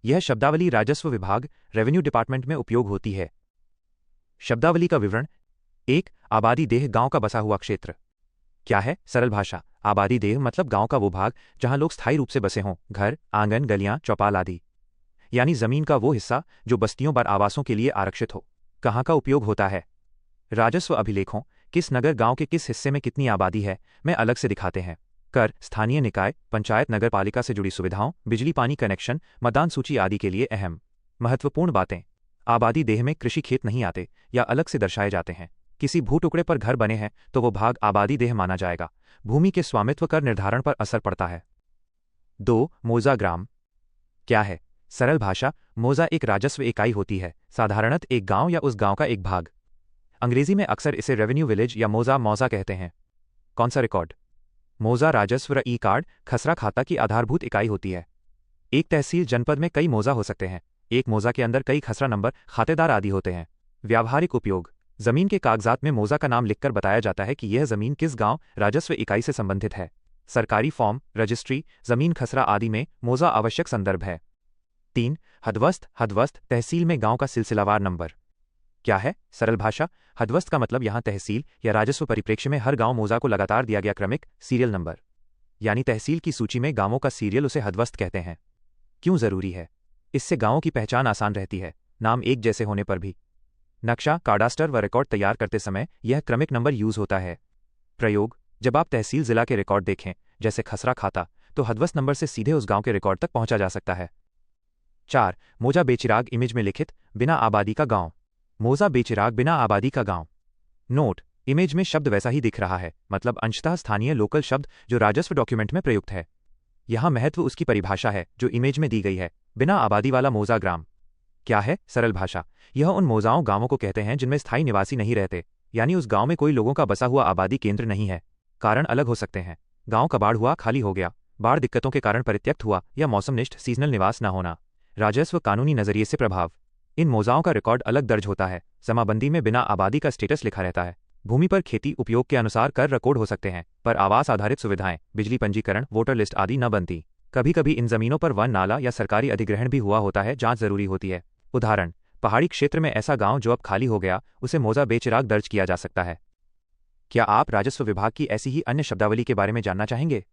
यह शब्दावली राजस्व विभाग रेवेन्यू डिपार्टमेंट में उपयोग होती है। शब्दावली का विवरण। 1. आबादी देह गांव का बसा हुआ क्षेत्र। क्या है? सरल भाषा। आबादी देह मतलब गांव का वो भाग जहां लोग स्थायी रूप से बसे हों, घर, आंगन, गलियां, चौपाल आदि। यानी जमीन का वो हिस्सा जो बस्तियों व आवासों के लिए आरक्षित हो। कहाँ का उपयोग होता है? राजस्व अभिलेखों, किस नगर गांव के किस हिस्से में कितनी आबादी है, में अलग से दिखाते हैं। कर, स्थानीय निकाय, पंचायत, नगर पालिका से जुड़ी सुविधाओं, बिजली पानी कनेक्शन, मतदान सूची आदि के लिए अहम महत्वपूर्ण बातें। आबादी देह में कृषि खेत नहीं आते या अलग से दर्शाए जाते हैं। किसी भू टुकड़े पर घर बने हैं तो वो भाग आबादी देह माना जाएगा। भूमि के स्वामित्व कर निर्धारण पर असर पड़ता है। 2. मौजा ग्राम। क्या है? सरल भाषा। मौजा एक राजस्व इकाई होती है, साधारणतः एक गांव या उस गांव का एक भाग। अंग्रेजी में अक्सर इसे रेवेन्यू विलेज या मौजा कहते हैं। कौन सा रिकॉर्ड? मौजा राजस्व ई कार्ड, खसरा खाता की आधारभूत इकाई होती है। एक तहसील जनपद में कई मौजा हो सकते हैं। एक मौजा के अंदर कई खसरा नंबर, खातेदार आदि होते हैं। व्यावहारिक उपयोग। जमीन के कागजात में मौजा का नाम लिखकर बताया जाता है कि यह जमीन किस गांव राजस्व इकाई से संबंधित है। सरकारी फॉर्म, रजिस्ट्री, जमीन खसरा आदि में मौजा आवश्यक संदर्भ है। 3. हदवस्त तहसील में गांव का सिलसिलावार नंबर। क्या है? सरल भाषा। हदवस्त का मतलब यहां तहसील या राजस्व परिप्रेक्ष्य में हर गांव मौजा को लगातार दिया गया क्रमिक सीरियल नंबर, यानी तहसील की सूची में गांवों का सीरियल, उसे हदवस्त कहते हैं। क्यों जरूरी है? इससे गांवों की पहचान आसान रहती है, नाम एक जैसे होने पर भी। नक्शा, काडास्टर व रिकॉर्ड तैयार करते समय यह क्रमिक नंबर यूज होता है। प्रयोग। जब आप तहसील जिला के रिकॉर्ड देखें, जैसे खसरा खाता, तो हदवस्त नंबर से सीधे उस गांव के रिकॉर्ड तक पहुंचा जा सकता है। 4. मौजा बेचिराग इमेज में लिखित बिना आबादी का गांव। मौजा बेचिराग बिना आबादी का गांव। नोट, इमेज में शब्द वैसा ही दिख रहा है, मतलब अंशतः स्थानीय लोकल शब्द जो राजस्व डॉक्यूमेंट में प्रयुक्त है। यहां महत्व उसकी परिभाषा है जो इमेज में दी गई है, बिना आबादी वाला मौजा ग्राम। क्या है? सरल भाषा। यह उन मौजाओं गांवों को कहते हैं जिनमें स्थायी निवासी नहीं रहते, यानी उस गांव में कोई लोगों का बसा हुआ आबादी केंद्र नहीं है। कारण अलग हो सकते हैं। गांव कबाड़ हुआ, खाली हो गया, बाढ़ दिक्कतों के कारण परित्यक्त हुआ, या मौसमनिष्ठ सीजनल निवास न होना। राजस्व कानूनी नजरिए से प्रभाव। इन मौजाओं का रिकॉर्ड अलग दर्ज होता है। जमाबंदी में बिना आबादी का स्टेटस लिखा रहता है। भूमि पर खेती उपयोग के अनुसार कर रिकॉर्ड हो सकते हैं, पर आवास आधारित सुविधाएं, बिजली पंजीकरण, वोटर लिस्ट आदि न बनती। कभी कभी इन जमीनों पर वन नाला या सरकारी अधिग्रहण भी हुआ होता है, जांच जरूरी होती है। उदाहरण, पहाड़ी क्षेत्र में ऐसा गांव जो अब खाली हो गया, उसे मौजा बेचिराग दर्ज किया जा सकता है। क्या आप राजस्व विभाग की ऐसी ही अन्य शब्दावली के बारे में जानना चाहेंगे?